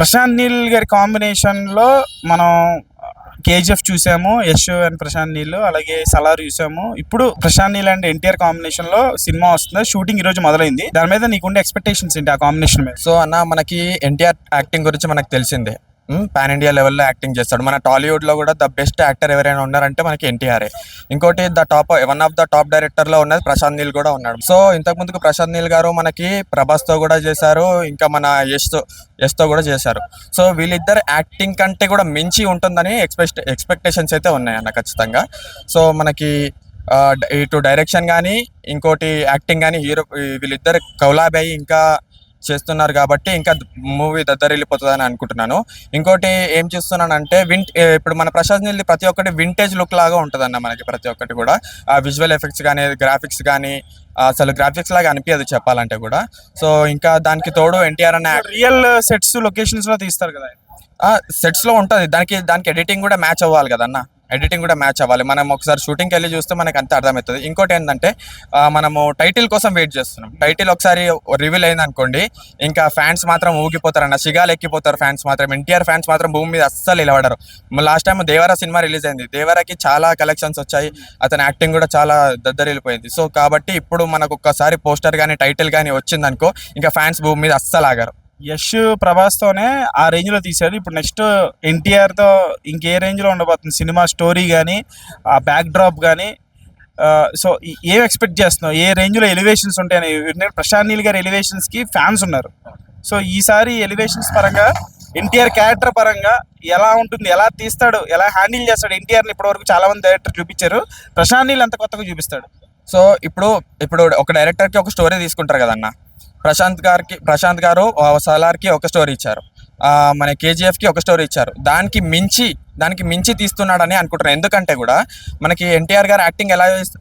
ప్రశాంత్ నీల్ గారి కాంబినేషన్లో మనం కేజీఎఫ్ చూసాము, యశ్ అండ్ ప్రశాంత్ నీల్, అలాగే సలార్ చూసాము. ఇప్పుడు ప్రశాంత్ నీల్ అండ్ ఎన్టీఆర్ కాంబినేషన్ లో సినిమా వస్తుంది. షూటింగ్ ఈ రోజు మొదలైంది. దాని మీద నీకుండే ఎక్స్పెక్టేషన్స్ ఏంటి ఆ కాంబినేషన్ మీద? సో అన్న, మనకి ఎన్టీఆర్ యాక్టింగ్ గురించి మనకు తెలిసిందే. పాన్ ఇండియా లెవెల్లో యాక్టింగ్ చేస్తాడు. మన టాలీవుడ్లో కూడా ద బెస్ట్ యాక్టర్ ఎవరైనా ఉన్నారంటే మనకి ఎన్టీఆర్ఏ. ఇంకోటి వన్ ఆఫ్ ద టాప్ డైరెక్టర్లో ఉన్నది ప్రశాంత్ నీల్ కూడా ఉన్నాడు. సో ఇంతకు ముందుకు ప్రశాంత్ నీల్ గారు మనకి ప్రభాస్తో కూడా చేశారు, ఇంకా మన యష్తో కూడా చేశారు. సో వీళ్ళిద్దరు యాక్టింగ్ కంటే కూడా మించి ఉంటుందని ఎక్స్పెక్టేషన్స్ అయితే ఉన్నాయన్న ఖచ్చితంగా. సో మనకి ఇటు డైరెక్షన్ కానీ, ఇంకోటి యాక్టింగ్ కానీ, వీళ్ళిద్దరు కౌలాబాయి ఇంకా చేస్తున్నారు కాబట్టి ఇంకా మూవీ వెళ్ళిపోతుందని అనుకుంటున్నాను. ఇంకోటి ఏం చూస్తున్నానంటే ఇప్పుడు మన ప్రశాంత్ నీల్ ప్రతి ఒక్కటి వింటేజ్ లుక్ లాగా ఉంటుందన్న మనకి. ప్రతి ఒక్కటి కూడా ఆ విజువల్ ఎఫెక్ట్స్ కానీ, గ్రాఫిక్స్ కానీ అసలు గ్రాఫిక్స్ లాగా అనిపించదు చెప్పాలంటే కూడా. సో ఇంకా దానికి తోడు ఎన్టీఆర్ అనే రియల్ సెట్స్ లొకేషన్స్ లో తీస్తారు కదా, సెట్స్లో ఉంటుంది. దానికి ఎడిటింగ్ కూడా మ్యాచ్ అవ్వాలి కదన్న. ఎడిటింగ్ కూడా మ్యాచ్ అవ్వాలి. మనం ఒకసారి షూటింగ్కి వెళ్ళి చూస్తే మనకు అంత అర్థమవుతుంది. ఇంకోటి ఏంటంటే మనము టైటిల్ కోసం వెయిట్ చేస్తున్నాం. టైటిల్ ఒకసారి రివీల్ అయింది అనుకోండి, ఇంకా ఫ్యాన్స్ మాత్రం ఊగిపోతారన్న, సిగాలు ఎక్కిపోతారు ఫ్యాన్స్ మాత్రం. ఎన్టీఆర్ ఫ్యాన్స్ మాత్రం భూమి మీద అస్సలు నిలబడరు. Last time Devara cinema release అయింది. దేవరాకి చాలా కలెక్షన్స్ వచ్చాయి, అతని యాక్టింగ్ కూడా చాలా దద్దరిల్లిపోయింది. సో కాబట్టి ఇప్పుడు మనకు ఒక్కసారి పోస్టర్ కానీ టైటిల్ కానీ వచ్చిందనుకో, ఇంకా ఫ్యాన్స్ భూమి మీద అస్సలు ఆగారు. యష్ ప్రభాస్తోనే ఆ రేంజ్లో తీశాడు. ఇప్పుడు నెక్స్ట్ ఎన్టీఆర్తో ఇంకే రేంజ్లో ఉండబోతుంది సినిమా స్టోరీ కానీ, ఆ బ్యాక్ డ్రాప్ కానీ. సో ఏం ఎక్స్పెక్ట్ చేస్తున్నావు? ఏ రేంజ్లో ఎలివేషన్స్ ఉంటాయని? ప్రశాంత్ నీల్ గారి ఎలివేషన్స్కి ఫ్యాన్స్ ఉన్నారు. సో ఈసారి ఎలివేషన్స్ పరంగా, ఎన్టీఆర్ క్యారెక్టర్ పరంగా ఎలా ఉంటుంది, ఎలా తీస్తాడు, ఎలా హ్యాండిల్ చేస్తాడు ఎన్టీఆర్ని? ఇప్పటివరకు చాలా మంది డైరెక్టర్ చూపించారు, ప్రశాంత్ నీల్ ఎంత కొత్తగా చూపిస్తాడు? సో ఇప్పుడు ఒక డైరెక్టర్కి ఒక స్టోరీ తీసుకుంటారు కదన్న. ప్రశాంత్ గారు సలార్కి ఒక స్టోరీ ఇచ్చారు, మన కేజీఎఫ్కి ఒక స్టోరీ ఇచ్చారు. దానికి మించి తీస్తున్నాడని అనుకుంటున్నాను. ఎందుకంటే కూడా మనకి ఎన్టీఆర్ గారు యాక్టింగ్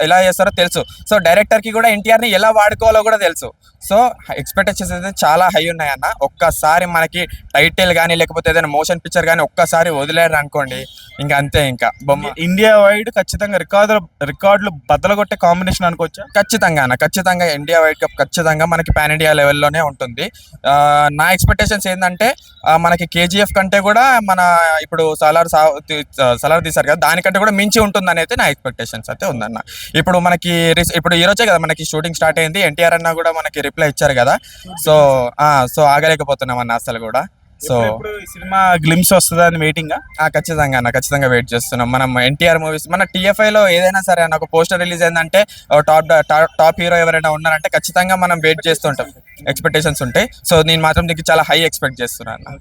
ఎలా చేస్తారో తెలుసు. సో డైరెక్టర్కి కూడా ఎన్టీఆర్ని ఎలా వాడుకోవాలో కూడా తెలుసు. సో ఎక్స్పెక్టేషన్స్ అయితే చాలా హై ఉన్నాయన్న. ఒక్కసారి మనకి టైటిల్ కానీ లేకపోతే ఏదైనా మోషన్ పిక్చర్ కానీ ఒక్కసారి వదిలేరు అనుకోండి, ఇంకా అంతే. ఇంకా ఇండియా వైడ్ ఖచ్చితంగా రికార్డులు బద్దలగొట్టే కాంబినేషన్ అనుకోవచ్చా? ఖచ్చితంగా ఇండియా వైడ్ కప్ ఖచ్చితంగా మనకి పాన్ ఇండియా లెవెల్లోనే ఉంటుంది. నా ఎక్స్పెక్టేషన్స్ ఏంటంటే మనకి కేజీఎఫ్ కంటే కూడా మన ఇప్పుడు సలార్ తీశారు కదా, దానికంటే కూడా మించి ఉంటుందని అయితే నా ఎక్స్పెక్టేషన్స్ అయితే ఉందన్న. ఇప్పుడు ఈ రోజే కదా మనకి షూటింగ్ స్టార్ట్ అయింది. ఎన్టీఆర్ అన్న కూడా మనకి రిప్లై ఇచ్చారు కదా. సో ఆగలేకపోతున్నాం అన్న అసలు కూడా. సో సినిమా గ్లిమ్స్ వస్తుందా అని వెయిటింగ్? ఖచ్చితంగా వెయిట్ చేస్తున్నాం. మనం ఎన్టీఆర్ మూవీస్ మన టీఎఫ్ఐలో ఏదైనా సరే అన్న, ఒక పోస్టర్ రిలీజ్ అయిందంటే టాప్ హీరో ఎవరైనా ఉన్నారంటే ఖచ్చితంగా మనం వెయిట్ చేస్తుంటాం, ఎక్స్పెక్టేషన్స్ ఉంటాయి. సో నేను మాత్రం దీనికి చాలా హై ఎక్స్పెక్ట్ చేస్తున్నాను.